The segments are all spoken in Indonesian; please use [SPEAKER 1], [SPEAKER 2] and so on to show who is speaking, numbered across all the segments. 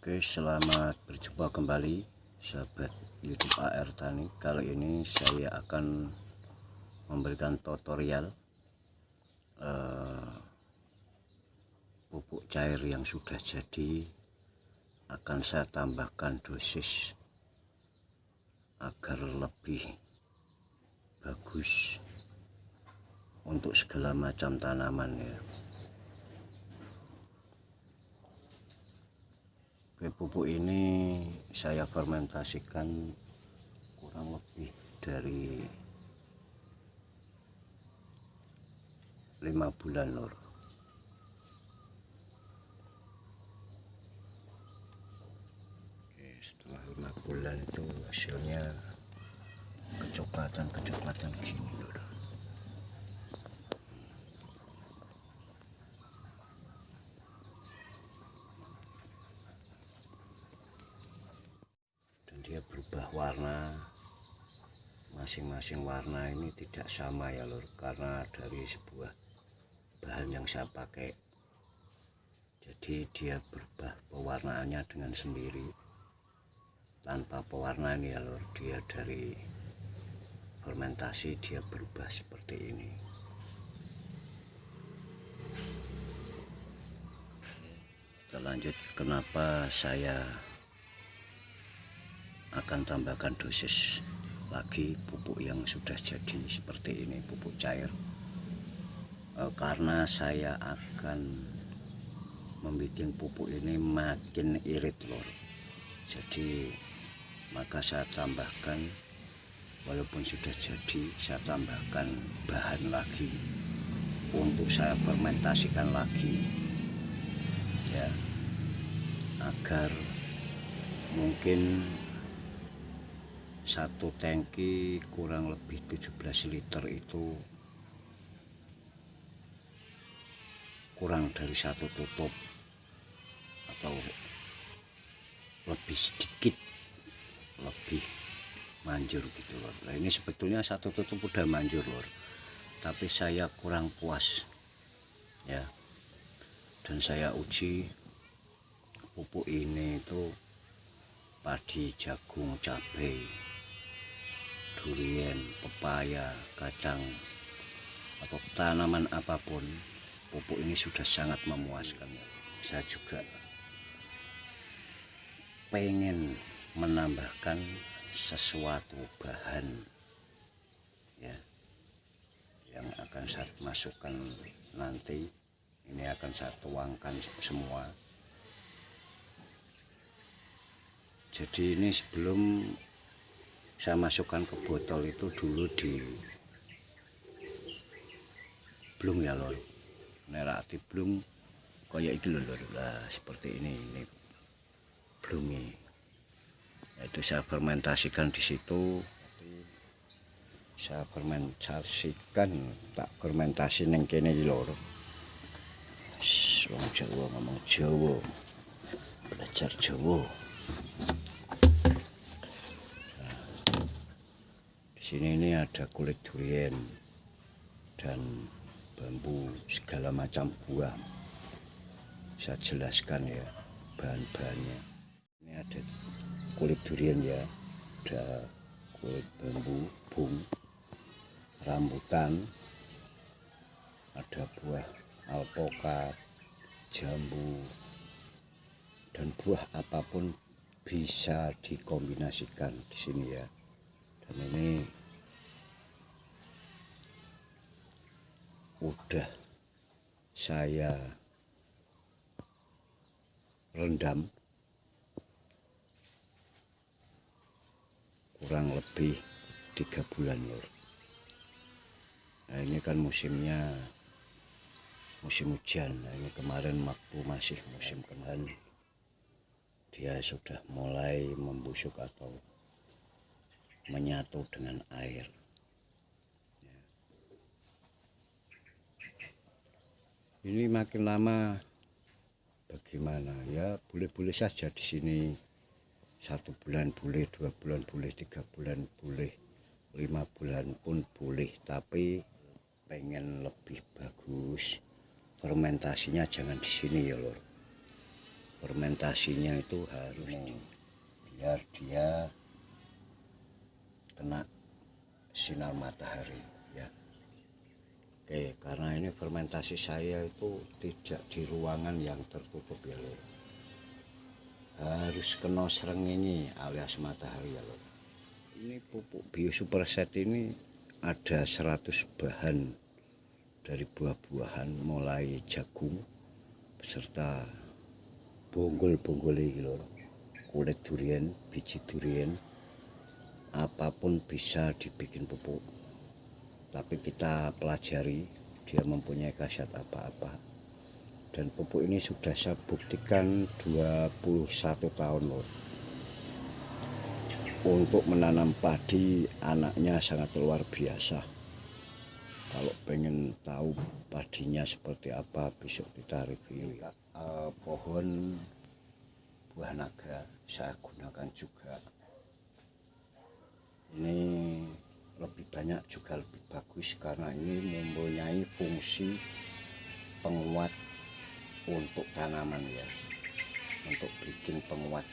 [SPEAKER 1] Oke, selamat berjumpa kembali sahabat YouTube AR Tani. Kali ini saya akan memberikan tutorial pupuk cair yang sudah jadi. Akan saya tambahkan dosis agar lebih bagus untuk segala macam tanaman ya. Pupuk ini saya fermentasikan kurang lebih dari 5 bulan lor. Oke, setelah 5 bulan itu hasilnya kecoklatan gini lor. Dia berubah warna, masing-masing warna ini tidak sama ya lor, karena dari sebuah bahan yang saya pakai, jadi dia berubah pewarnaannya dengan sendiri tanpa pewarnaan ya lor. Dia dari fermentasi dia berubah seperti ini. Kita lanjut, kenapa saya akan tambahkan dosis lagi pupuk yang sudah jadi seperti ini, pupuk cair, karena saya akan membuat pupuk ini makin irit lor. Jadi maka saya tambahkan, walaupun sudah jadi, saya tambahkan bahan lagi untuk saya fermentasikan lagi ya, agar mungkin satu tangki kurang lebih 17 liter itu kurang dari satu tutup atau lebih sedikit, lebih manjur gitu lor. Nah ini sebetulnya satu tutup udah manjur lor, tapi saya kurang puas ya, dan saya uji pupuk ini itu padi, jagung, cabai, durian, pepaya, kacang, atau tanaman apapun, pupuk ini sudah sangat memuaskan. Saya juga pengen menambahkan sesuatu bahan ya, yang akan saya masukkan nanti. Ini akan saya tuangkan semua. Jadi ini sebelum saya masukkan ke botol itu dulu di blung ya lor, nerak di blung kayak itu lor, lah seperti ini blungi. Itu saya fermentasikan di situ, saya fermentasikan, tak fermentasi neng kene iki lor. Wong Jawa ngomong Jawa, belajar Jawa. Di sini ini ada kulit durian dan bambu, segala macam buah. Saya jelaskan ya bahan-bahannya. Ini ada kulit durian ya, ada kulit bambu, bung, rambutan, ada buah alpokat, jambu, dan buah apapun bisa dikombinasikan di sini ya. Dan ini udah saya rendam kurang lebih 3 bulan lor. Nah ini kan musimnya musim hujan. Nah, ini kemarin waktu masih musim kemarau dia sudah mulai membusuk atau menyatu dengan air. Ini makin lama bagaimana ya, boleh-boleh saja di sini. 1 bulan boleh, 2 bulan boleh, 3 bulan boleh, 5 bulan pun boleh. Tapi pengen lebih bagus, fermentasinya jangan di sini ya lor. Fermentasinya itu harus biar dia kena sinar matahari ya. Oke, karena ini fermentasi saya itu tidak di ruangan yang tertutup ya lor. Harus kena srengenge alias matahari ya lor. Ini pupuk bio super set ini ada 100 bahan dari buah-buahan mulai jagung beserta bonggol-bonggol iki lor. Kulit durian, biji durian, apapun bisa dibikin pupuk. Tapi kita pelajari dia mempunyai khasiat apa-apa. Dan pupuk ini sudah saya buktikan 21 tahun lor. Untuk menanam padi anaknya sangat luar biasa. Kalau pengen tahu padinya seperti apa, besok kita review ya. Pohon buah naga saya gunakan juga. Ini lebih banyak juga lebih bagus karena ini mempunyai fungsi penguat untuk tanaman ya, untuk bikin penguat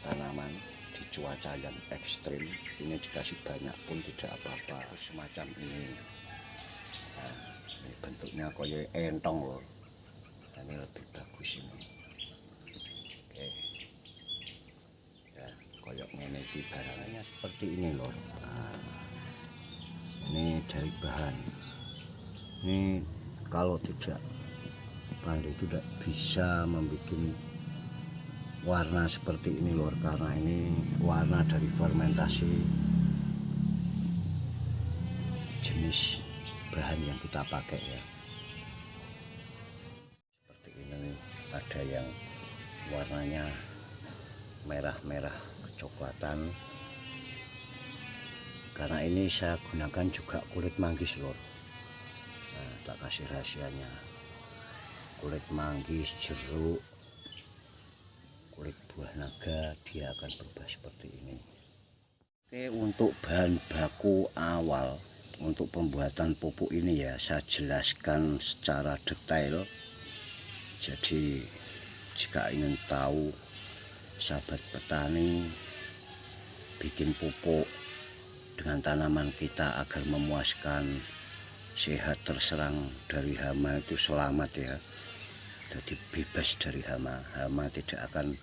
[SPEAKER 1] tanaman di cuaca yang ekstrim. Ini dikasih banyak pun tidak apa-apa, semacam ini. Nah, ini bentuknya kayak entong loh, ini lebih bagus ini. Oke ya, kayak ngene iki barangnya seperti ini loh. Nah, ini dari bahan ini, kalau tidak pandai tidak bisa membuat warna seperti ini lor, karena ini warna dari fermentasi jenis bahan yang kita pakai ya. Seperti ini, ada yang warnanya merah-merah kecoklatan. Karena ini saya gunakan juga kulit manggis lor. Nah, tak kasih rahasianya. Kulit manggis, jeruk, kulit buah naga, dia akan berubah seperti ini. Oke, untuk bahan baku awal untuk pembuatan pupuk ini ya saya jelaskan secara detail. Jadi jika ingin tahu sahabat petani bikin pupuk dengan tanaman kita agar memuaskan, sehat, terserang dari hama itu selamat ya. Jadi bebas dari hama. Hama tidak akan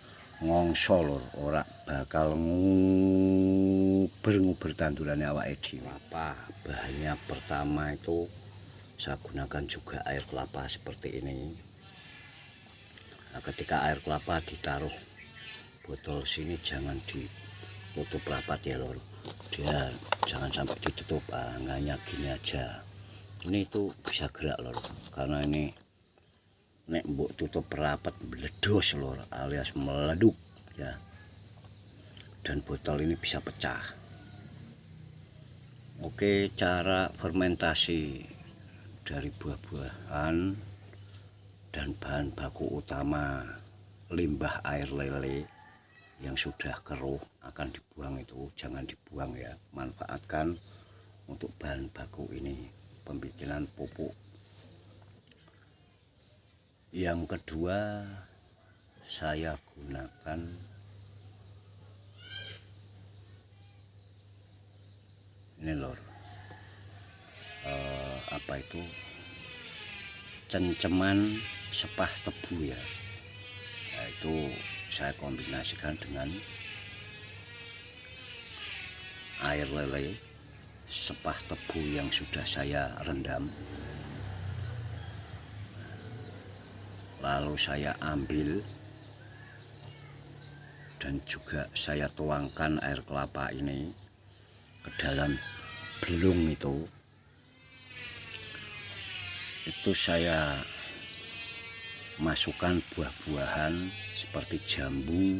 [SPEAKER 1] ngongsol, ora bakal nguber tandurannya awake dhewe. Apa bahannya? Pertama itu saya gunakan juga air kelapa seperti ini. Nah, ketika air kelapa ditaruh botol sini jangan tutup rapat ya lor, dia jangan sampai ditutup, hanya gini aja. Ini itu bisa gerak lor, karena ini nek mbok tutup rapat meledos lor, alias meleduk ya, dan botol ini bisa pecah. Oke, cara fermentasi dari buah-buahan dan bahan baku utama limbah air lele yang sudah keruh akan dibuang, itu jangan dibuang ya, manfaatkan untuk bahan baku ini pembikinan pupuk. Yang kedua, saya gunakan ini lor, apa itu, cenceman sepah tebu ya. Itu saya kombinasikan dengan air lele, sepah tebu yang sudah saya rendam, lalu saya ambil dan juga saya tuangkan air kelapa ini ke dalam belung itu saya masukkan buah-buahan seperti jambu,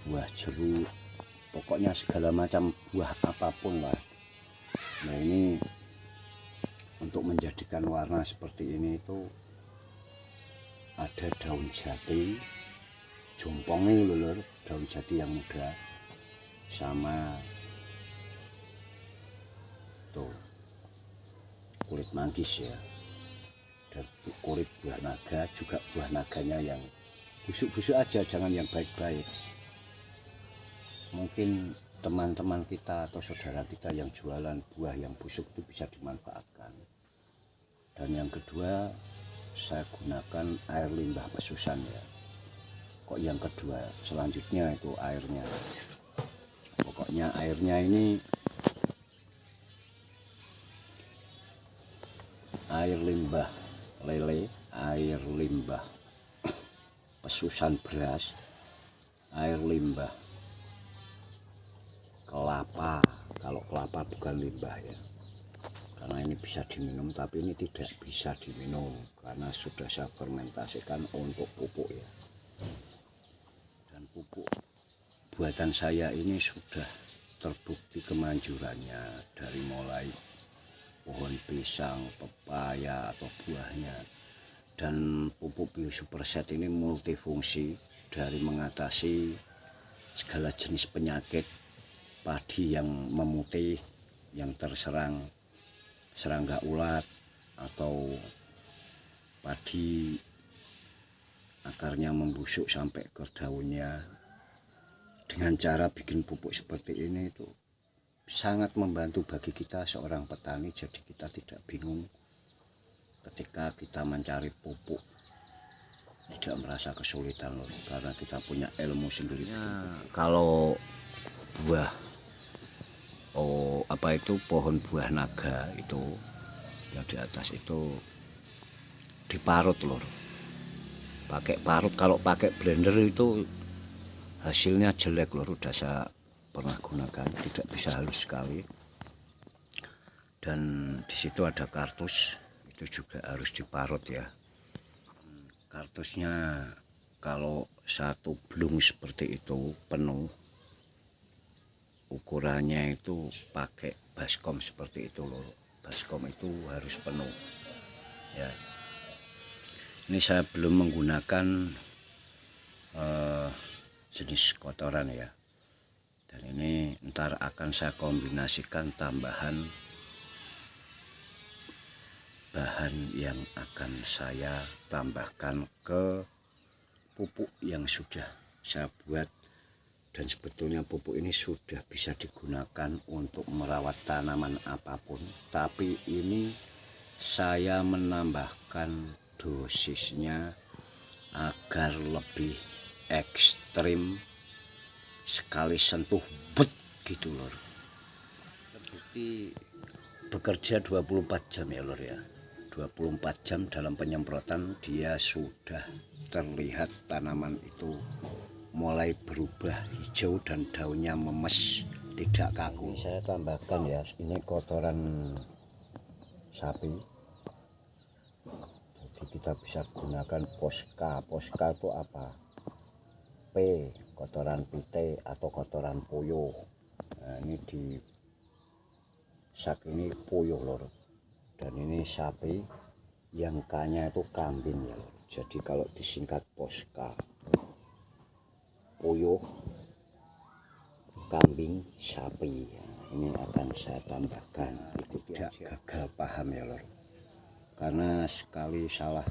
[SPEAKER 1] buah jeruk, pokoknya segala macam buah apapun lah. Nah, ini untuk menjadikan warna seperti ini itu ada daun jati, jompongnya lulur, daun jati yang muda, sama tuh kulit manggis ya, dan kulit buah naga, juga buah naganya yang busuk-busuk aja, jangan yang baik-baik. Mungkin teman-teman kita atau saudara kita yang jualan buah yang busuk itu bisa dimanfaatkan. Dan yang kedua, saya gunakan air limbah pesusan ya. Kok yang kedua, selanjutnya itu airnya. Pokoknya airnya ini air limbah lele, air limbah pesusan beras, air limbah kelapa, kalau kelapa bukan limbah ya, karena ini bisa diminum, tapi ini tidak bisa diminum karena sudah saya fermentasikan untuk pupuk ya. Dan pupuk buatan saya ini sudah terbukti kemanjurannya, dari mulai pohon pisang, pepaya atau buahnya. Dan pupuk Biosuperset ini multifungsi, dari mengatasi segala jenis penyakit padi yang memutih, yang terserang serangga ulat, atau padi akarnya membusuk sampai ke daunnya. Dengan cara bikin pupuk seperti ini itu sangat membantu bagi kita seorang petani, jadi kita tidak bingung ketika kita mencari pupuk, tidak merasa kesulitan loh, karena kita punya ilmu sendiri. Kalau buah apa itu, pohon buah naga itu yang di atas itu diparut lor, pakai parut. Kalau pakai blender itu hasilnya jelek lor, udah saya pernah gunakan, tidak bisa halus sekali. Dan di situ ada kartus, itu juga harus diparut ya. Kartusnya kalau satu blung seperti itu penuh, ukurannya itu pakai baskom seperti itu loh, baskom itu harus penuh ya. Ini saya belum menggunakan jenis kotoran ya, dan ini ntar akan saya kombinasikan tambahan bahan yang akan saya tambahkan ke pupuk yang sudah saya buat. Dan sebetulnya pupuk ini sudah bisa digunakan untuk merawat tanaman apapun, tapi ini saya menambahkan dosisnya agar lebih ekstrim, sekali sentuh bet gitu lor. Terbukti bekerja 24 jam ya lor ya, 24 jam dalam penyemprotan dia sudah terlihat tanaman itu mulai berubah hijau dan daunnya memes, tidak kaku. Ini saya tambahkan ya, ini kotoran sapi. Jadi kita bisa gunakan poska. Poska itu apa? P, kotoran pite atau kotoran puyuh. Nah, ini di sak ini puyuh lor. Dan ini sapi, yang K-nya itu kambing ya lor. Jadi kalau disingkat poska, puyuh, kambing, sapi. Ini akan saya tambahkan. Ikuti aja. Gagal paham ya lor. Karena sekali salah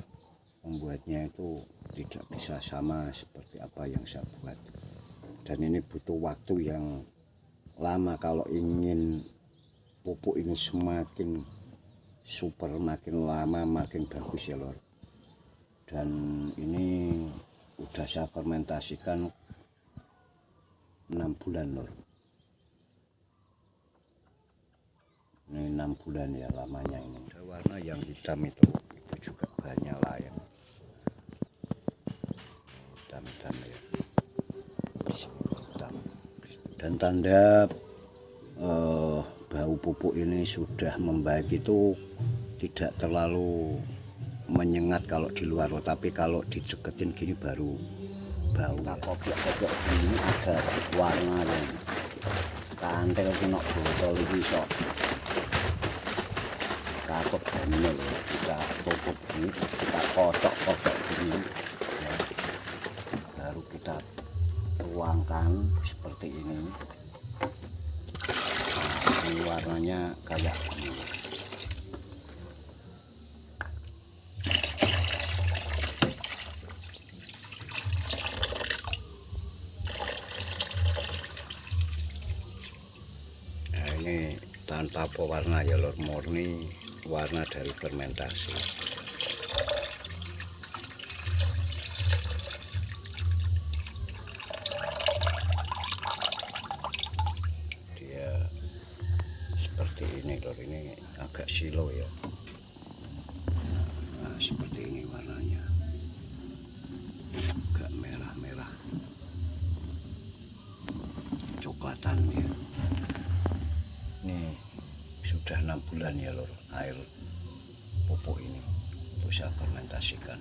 [SPEAKER 1] membuatnya itu tidak bisa sama seperti apa yang saya buat. Dan ini butuh waktu yang lama kalau ingin pupuk ini semakin super, makin lama makin bagus ya lor. Dan ini udah saya fermentasikan 6 bulan lor. Ini 6 bulan ya lamanya ini. Ada warna yang hitam itu juga banyak lain. Hitam ya. Hitam. Dan tanda bau pupuk ini sudah membaik itu tidak terlalu menyengat kalau di luar loh, tapi kalau dideketin gini baru bau. Kita kopiok-kopiok gini agar warnanya kantel kena botol iki iso katok gini loh. Kita tutup gini, kita kocok-kocok gini ya. Baru kita tuangkan seperti ini. Nah, ini warnanya kayak gini. Ini tanpa pewarna ya lor, murni warna dari fermentasi. Dia seperti ini lor, ini agak silo ya. Nah, seperti ini warnanya, agak merah-merah coklatan ya. Ini sudah 6 bulan ya lor, air pupuk ini untuk saya fermentasikan.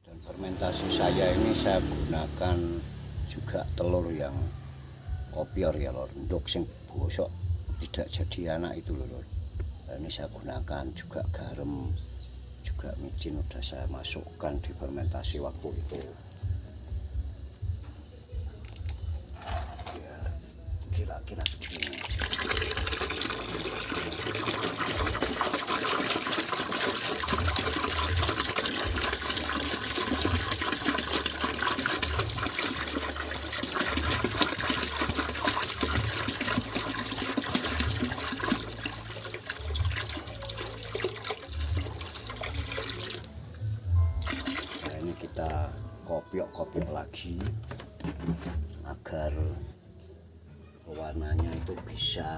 [SPEAKER 1] Dan fermentasi saya ini saya gunakan juga telur yang kopior ya lor, nduk sing bosok tidak jadi anak itu lor. Dan ini saya gunakan juga garam, juga micin udah saya masukkan di fermentasi waktu itu. Ya, kira-kira seperti ini. Kita kopiok-kopiok lagi agar pewarnanya itu bisa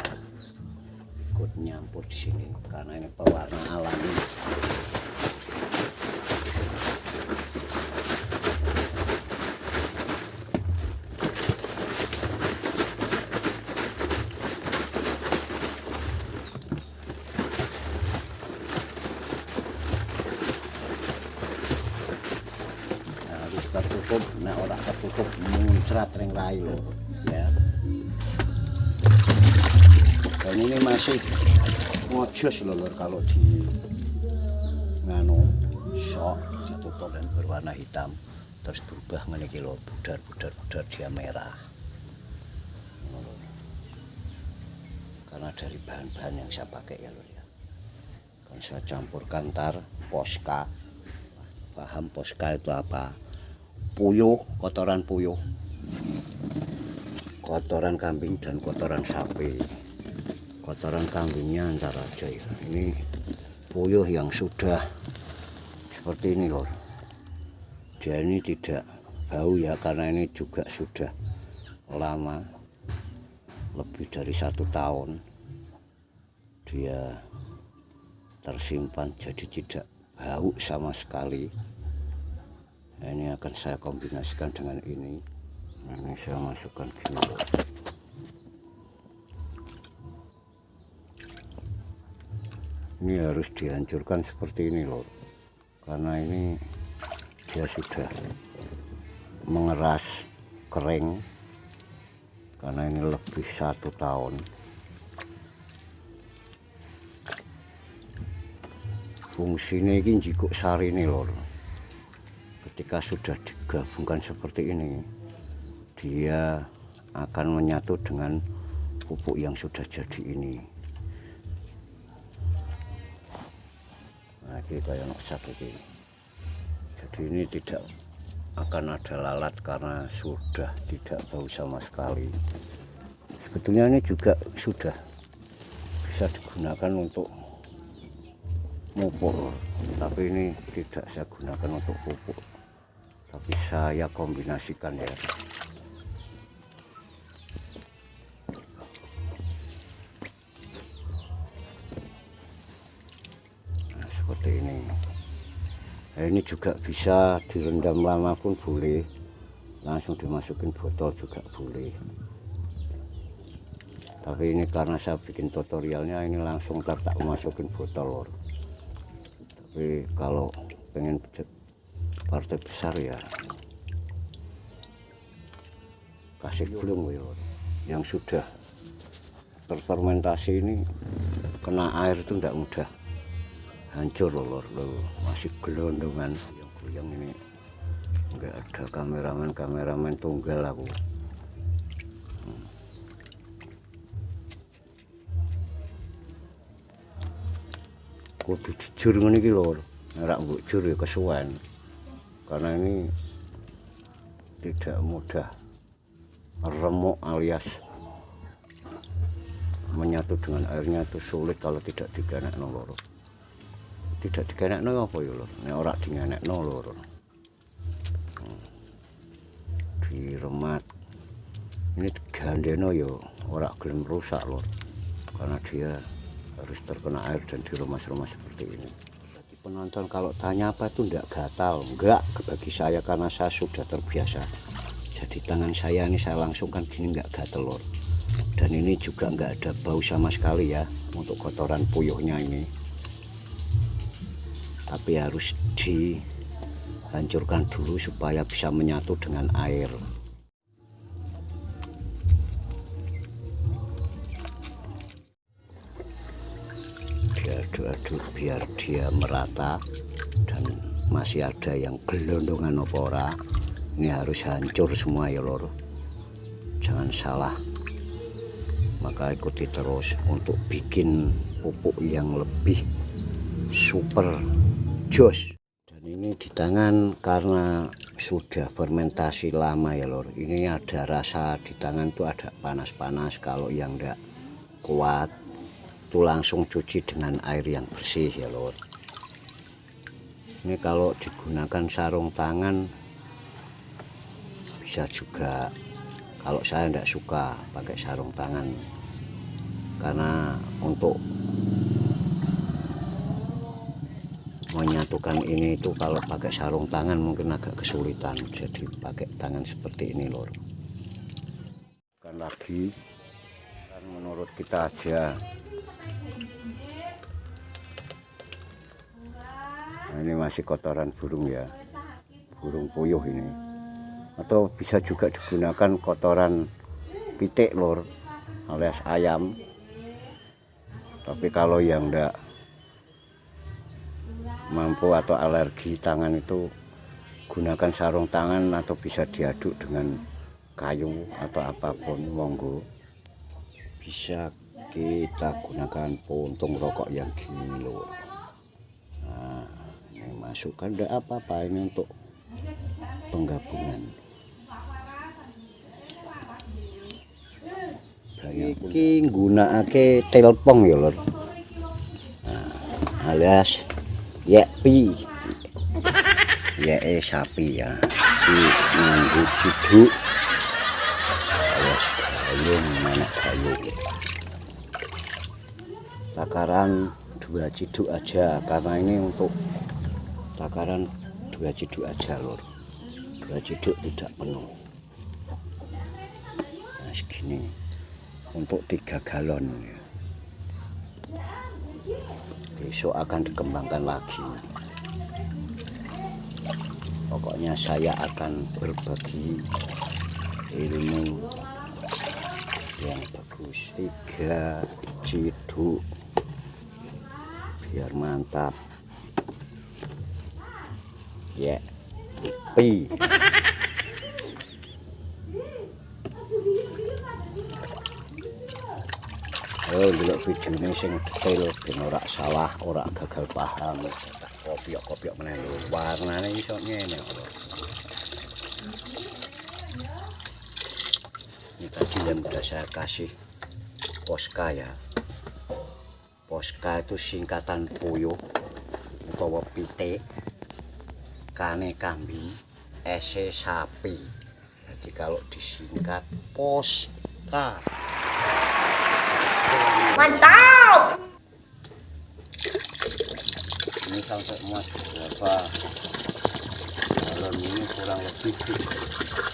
[SPEAKER 1] ikut nyampur di sini, karena ini pewarna alami. Tertutup, nah orang tertutup muncrat ring rai loh ya. Dan ini masih ngojos loh lor, kalau di nganu sok ditutup dan berwarna hitam terus berubah meniki lho, budar dia merah. Karena dari bahan-bahan yang saya pakai ya lor ya. Kan saya campurkan tar poska. Paham poska itu apa? Puyuh, kotoran puyuh, kotoran kambing dan kotoran sapi. Kotoran kambingnya antar aja ya. Ini puyuh yang sudah seperti ini lor. Dia ini tidak bau ya, karena ini juga sudah lama, lebih dari 1 tahun dia tersimpan, jadi tidak bau sama sekali. Nah, ini akan saya kombinasikan dengan ini Ini saya masukkan gini lor. Ini harus dihancurkan seperti ini lor, karena ini dia sudah mengeras kering, karena ini lebih 1 tahun. Fungsinya ini jikuk sari ini lor. Ketika sudah digabungkan seperti ini, dia akan menyatu dengan pupuk yang sudah jadi ini. Nah, ini kayak noksak ini. Jadi ini tidak akan ada lalat karena sudah tidak bau sama sekali. Sebetulnya ini juga sudah bisa digunakan untuk pupuk, tapi ini tidak saya gunakan untuk pupuk, tapi saya kombinasikan ya. Nah, seperti ini. Nah, ini juga bisa direndam lama pun boleh, langsung dimasukin botol juga boleh. Tapi ini karena saya bikin tutorialnya, ini langsung tak masukin botol lor. Tapi kalau pengen partai besar ya kasih gulung ya, yang sudah terfermentasi ini kena air itu tidak mudah hancur lor. Masih gelondongan yang ini. Enggak ada kameramen tunggal aku. Kudu jujur ngene iki lho, nek mbok jujur ya kesuwen. Karena ini tidak mudah remuk alias menyatu dengan airnya, itu sulit kalau tidak digenekno lho. Tidak digenekno apa ya lho, nek ora digenekno lho. Diremat. Ini digandeno ya ora gelem rusak lho. Karena dia harus terkena air dan diremas-remas seperti ini. Bagi penonton kalau tanya apa itu enggak gatal, enggak, bagi saya karena saya sudah terbiasa. Jadi tangan saya ini saya langsungkan gini enggak gatal lor. Dan ini juga enggak ada bau sama sekali ya untuk kotoran puyuhnya ini. Tapi harus dihancurkan dulu supaya bisa menyatu dengan air. Diaduk-aduk biar dia merata dan masih ada yang gelondongan apa ora. Ini harus hancur semua ya lor, jangan salah. Maka ikuti terus untuk bikin pupuk yang lebih super jos. Dan ini di tangan karena sudah fermentasi lama ya lor, ini ada rasa di tangan tuh ada panas-panas. Kalau yang enggak kuat itu langsung cuci dengan air yang bersih ya lor. Ini kalau digunakan sarung tangan bisa juga. Kalau saya tidak suka pakai sarung tangan karena untuk menyatukan ini itu kalau pakai sarung tangan mungkin agak kesulitan, jadi pakai tangan seperti ini lor. Kan lagi kan menurut kita aja. Nah, ini masih kotoran burung ya, burung puyuh ini, atau bisa juga digunakan kotoran pitik lor alias ayam. Tapi kalau yang enggak mampu atau alergi tangan itu gunakan sarung tangan atau bisa diaduk dengan kayu atau apapun, monggo. Bisa kita gunakan puntung rokok yang gini lor. Nah, ini masukkan enggak apa-apa, ini untuk penggabungan. Iki nggunakake telpong ya lor. Nah, alias yepi. Sapi ya. Iki nganggo ciduk. Alias gayung, anak gayung. Takaran 2 ciduk aja karena ini untuk takaran 2 ciduk aja lor. 2 ciduk tidak penuh. Nah, segini untuk 3 galon ya. Besok akan dikembangkan lagi. Pokoknya saya akan berbagi ilmu yang bagus. 3 ciduk biar mantap ya. Pi delok videone sing detail ben ora salah, ora gagal paham. Kopiok-kopiok meneh lho, warnane iso ngene lho. Ini tadi yang udah saya kasih Posca ya. Posca itu singkatan puyuh utawa pitik, kane kambing, ese sapi. Jadi kalau disingkat Posca.
[SPEAKER 2] Mantap.
[SPEAKER 1] Ini sampai muat berapa galon ini, kurang lebih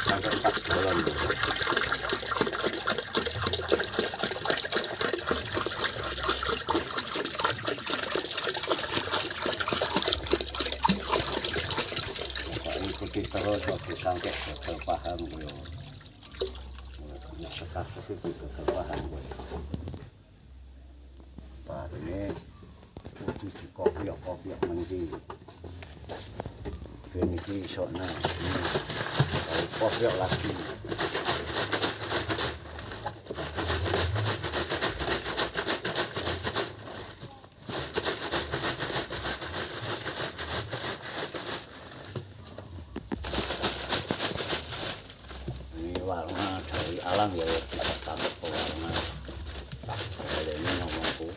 [SPEAKER 1] sampai 4 galon. Ikuti terus waktu sampai gagal paham gue. Sekasus itu gagal paham gue. Pak ini kudu dikopiok-kopiok meniki. Ben iki iso nah. Kalau kopiok lagi. Warna dari alam ya, kita tambah pewarna. Kalau ini ngomongku.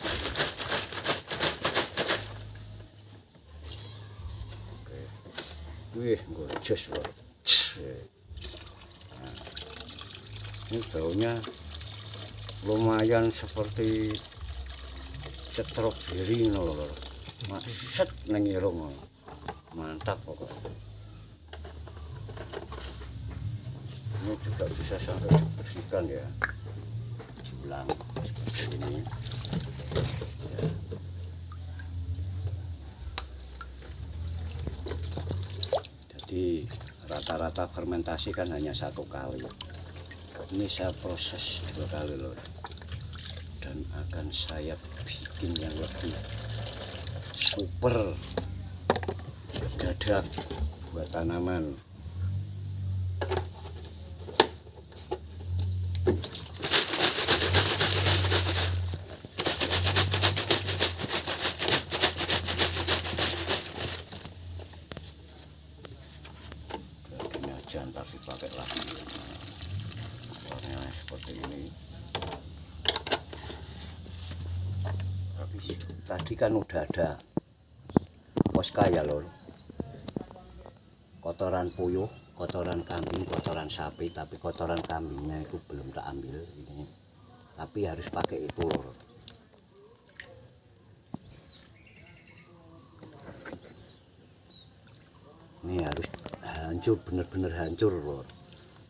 [SPEAKER 1] Oke. Wih, gorgeous loh. Nah, ini baunya lumayan seperti stroberi loh. Set nang irung. Mantap pokoknya. Ini juga bisa sampai dibersihkan ya, diulang seperti ini ya. Jadi rata-rata fermentasi kan hanya 1 kali, ini saya proses 2 kali loh, dan akan saya bikin yang lebih super gadak buat tanaman. Ntar dipakai lagi warnanya seperti ini. Habis tadi kan udah ada Posca ya lor, kotoran puyuh, kotoran kambing, kotoran sapi, tapi kotoran kambingnya itu belum tak ambil ini, tapi harus pakai itu lor. Ini harus hancur, bener-bener hancur lor,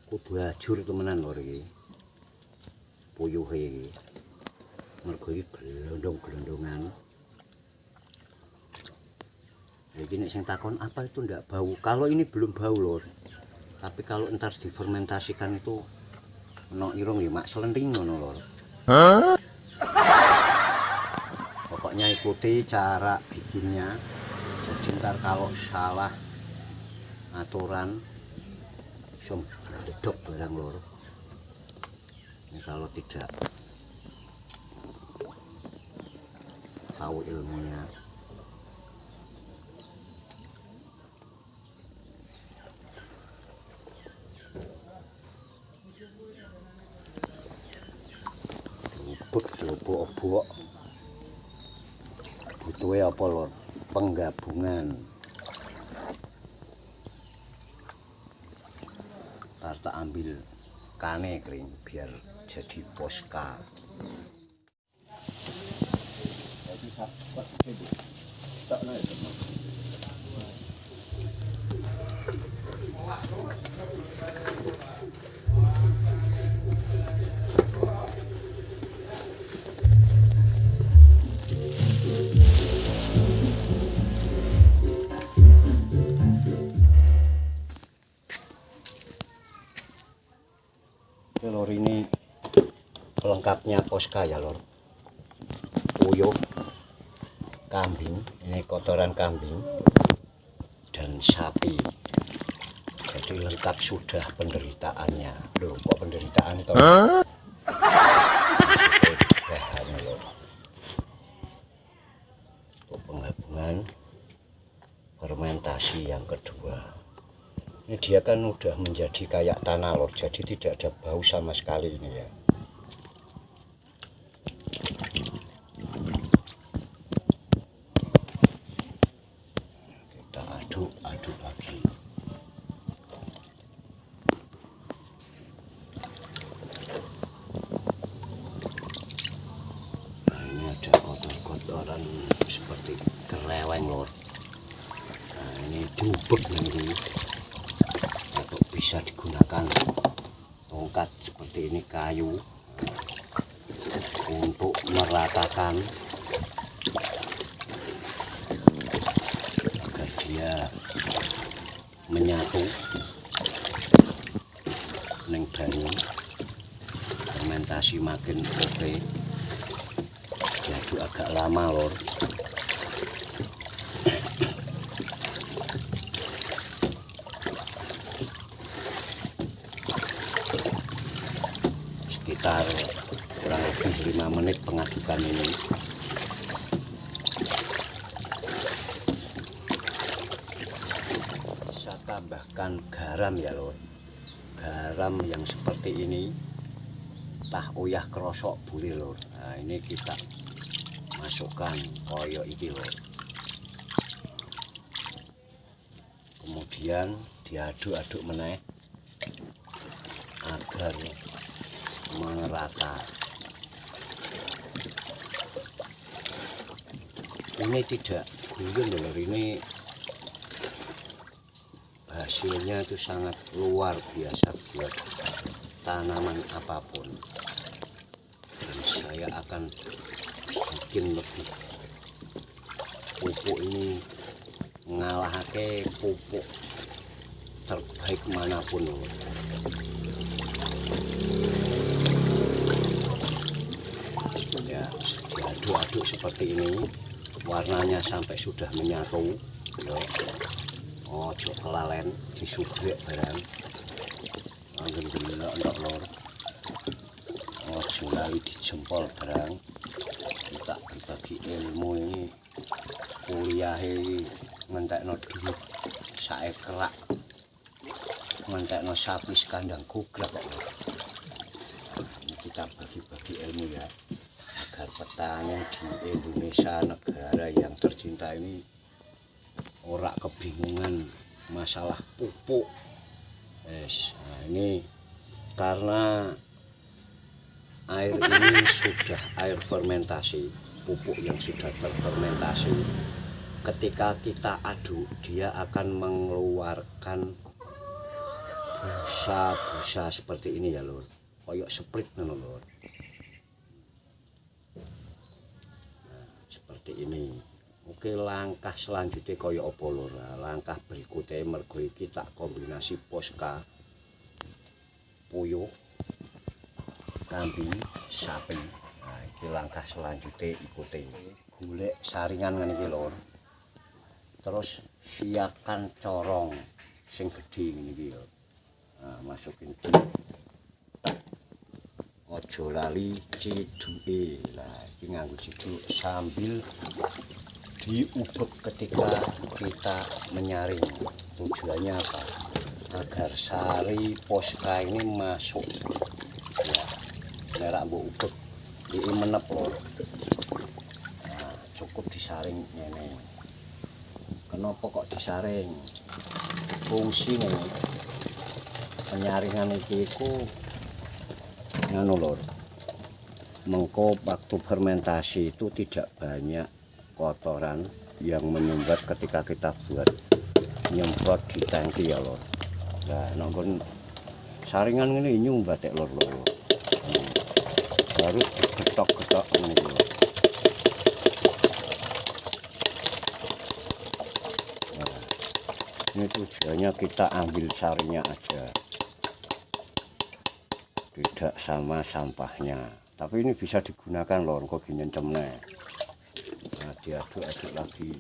[SPEAKER 1] kudu hancur temenan lor iki puyuh iki, mergo iki gelondong-gelondongan. Jadi nek sing takon apa itu ndak bau, kalau ini belum bau lor, tapi kalau entar difermentasikan itu ono irung ya mak selenting ngono lor. Pokoknya ikuti cara bikinnya, jadi ntar kalau salah aturan som ledok barang lor. Ini kalau tidak tahu ilmunya. Diobok-obok butuhnya apa lor? Penggabungan. Tak ambil kane kering biar jadi Posca. Jadi tak naik teman. pelengkapnya Posca ya lor. Puyuh, kambing, ini kotoran kambing dan sapi. Jadi lengkap sudah penderitaannya. Loh, kok penderitaan itu? Bahannya lor. Untuk penggabungan fermentasi yang kedua. Ini dia kan udah menjadi kayak tanah lor, jadi tidak ada bau sama sekali ini ya. Kita aduk lagi. Nah, ini ada kotor-kotoran seperti keleweng lor. Nah, ini diubek nanti. Bisa digunakan tongkat seperti ini, kayu, untuk meratakan agar dia menyatu neng banyu. Fermentasi makin oke. Diaduk agak lama lor. Sekitar kurang lebih 5 menit pengadukan ini. Bisa tambahkan garam ya lor. Garam yang seperti ini tah uyah kerosok boleh lor. Nah, ini kita masukkan koyo iki lor. Kemudian diaduk-aduk meneh agar merata. Ini tidak guyun lor, ini hasilnya itu sangat luar biasa buat tanaman apapun. Dan saya akan bikin lebih pupuk ini ngalahake pupuk terbaik manapun lor. Ya, diaduk-aduk seperti ini, warnanya sampai sudah menyatu. Yo, ojo kelalen disubrek barang. Anggen delok entok lor. Ojo lali dijempol barang. Kita berbagi ilmu ini, kuliahe ngentekno duit sae kerak, ngentekno sapi sekandang gugrak kok lor. Ini kita bagi-bagi ilmu ya, agar petani di Indonesia, negara yang tercinta ini, ora kebingungan masalah pupuk. Nah, ini karena air ini sudah air fermentasi, pupuk yang sudah terfermentasi. Ketika kita aduk, dia akan mengeluarkan busa-busa seperti ini ya lor, koyok sprit lor. Nah, seperti ini. Oke, langkah selanjutnya koyok apa lor? Langkah berikutnya mergo iki tak kombinasi Posca, puyuh, kambing, sapi. Nah, iki langkah selanjutnya ikuti. Golek saringan ngene iki lor. Terus siapkan corong sing gedhe ngene iki ya. Nah, masukin ojo lali ciduke. Lah iki nganggo ciduk sambil diubek ketika kita menyaring. Tujuannya apa? Agar sari Posca ini masuk ya. Nek mbok ubek iki menep lor. Nah, cukup disaring ngene. Kenapa kok disaring? Fungsine penyaringan iki iku ngono lor. Mengko waktu fermentasi itu tidak banyak kotoran yang menyumbat ketika kita buat nyemprot di tangki ya lor. Nah, nonggon saringan ini nyumbat ya lor. Baru digetok-getok ngene iki lor. Nah, ini tujuannya kita ambil sarinya aja, tidak sama sampahnya. Tapi ini bisa digunakan lor, kok gini cemne. Nah, diaduk-aduk lagi.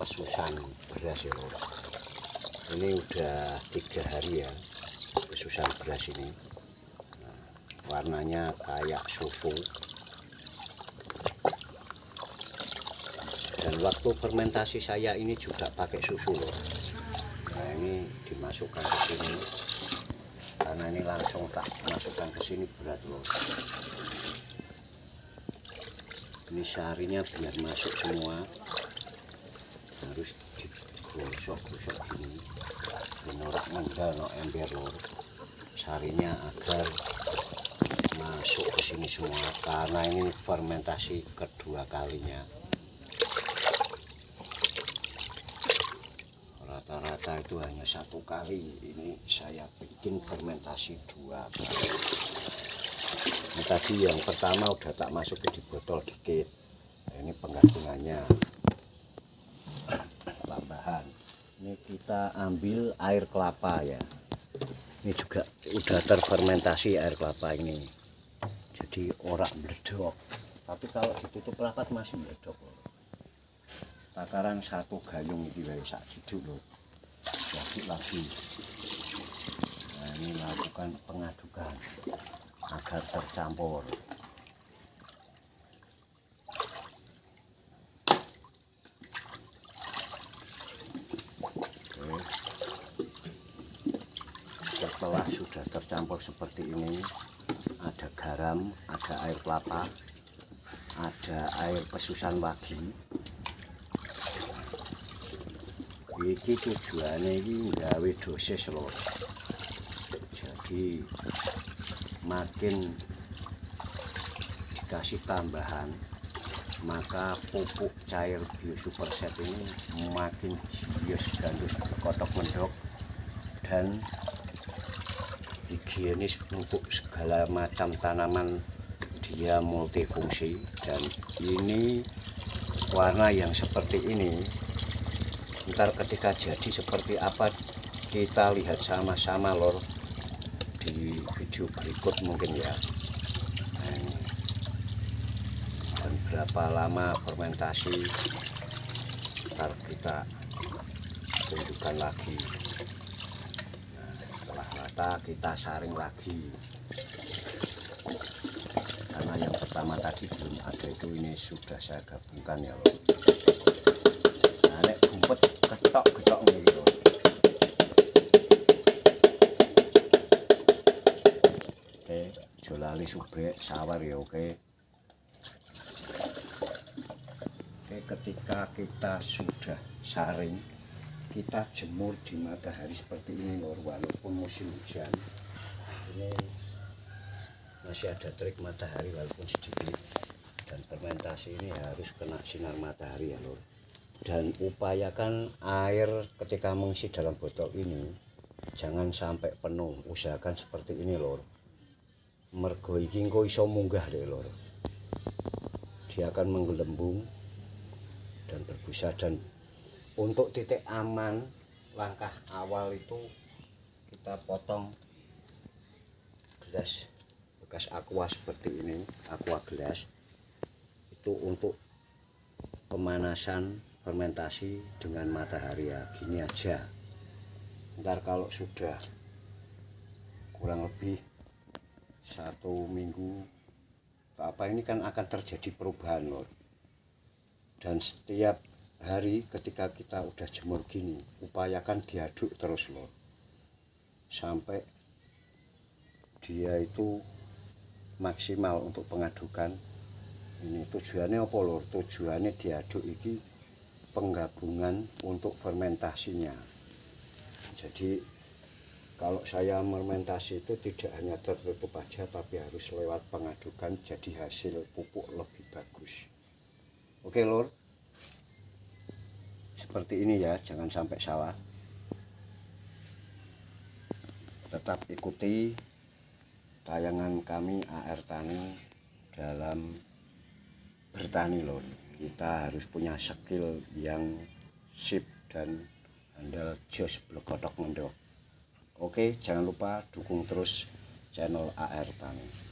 [SPEAKER 1] Pesusan beras ya lor. Ini udah 3 hari ya pesusan beras ini. Nah, warnanya kayak susu. Dan waktu fermentasi saya ini juga pakai susu loh. Nah ini dimasukkan ke sini karena ini langsung tak masukkan ke sini berat loh. Ini sarinya biar masuk semua. Harus digosok-gosok gini menorak mendal no ember lor, sarinya agar masuk ke sini semua karena ini fermentasi kedua kalinya. Rata-rata itu hanya 1 kali, ini saya bikin fermentasi 2 kali. Ini tadi yang pertama udah tak masukin di botol dikit. Nah, ini penggabungannya. Tambahan ini kita ambil air kelapa ya, ini juga udah terfermentasi air kelapa ini, jadi ora mledok, tapi kalau ditutup rapat masih mledok loh. Takaran 1 gayung ini wis sak jiduk loh, lagi. Nah ini lakukan pengadukan agar tercampur. Setelah sudah tercampur seperti ini, ada garam, ada air kelapa, ada air pesusan wagi. Iki tujuannya ini gawe dosis loh. Jadi makin dikasih tambahan, maka pupuk cair biosuperset ini makin bios gandus kotok mendok dan higienis untuk segala macam tanaman, dia multifungsi. Dan ini warna yang seperti ini ntar ketika jadi seperti apa kita lihat sama-sama lor di video berikut mungkin ya. Nah, ini. Dan berapa lama fermentasi ntar kita tunjukkan lagi. Kita saring lagi karena yang pertama tadi belum ada itu, ini sudah saya gabungkan ya loh. Nah nek gumpet ketok-ketok ini loh. Oke, jolali subrek sawar ya. Oke, ketika kita sudah saring, kita jemur di matahari seperti ini lor, walaupun musim hujan ini masih ada terik matahari walaupun sedikit. Dan fermentasi ini harus kena sinar matahari ya lor. Dan upayakan air ketika mengisi dalam botol ini jangan sampai penuh, usahakan seperti ini lor. Mergo iki engko iso munggah deh lor, dia akan menggelembung dan berbusa. Dan untuk titik aman, langkah awal itu kita potong gelas bekas aqua seperti ini, aqua gelas itu untuk pemanasan fermentasi dengan matahari ya, gini aja. Ntar kalau sudah kurang lebih 1 minggu apa ini kan akan terjadi perubahan lor. Dan setiap hari ketika kita udah jemur gini, upayakan diaduk terus lor sampai dia itu maksimal untuk pengadukan. Ini tujuannya apa lor? Tujuannya diaduk iki penggabungan untuk fermentasinya. Jadi kalau saya fermentasi itu tidak hanya tertutup aja, tapi harus lewat pengadukan, jadi hasil pupuk lebih bagus. Oke lur, seperti ini ya, jangan sampai salah. Tetap ikuti tayangan kami AR Tani dalam bertani lur. Kita harus punya skill yang sip dan handal jos blekotok mendok. Oke, jangan lupa dukung terus channel AR Tani.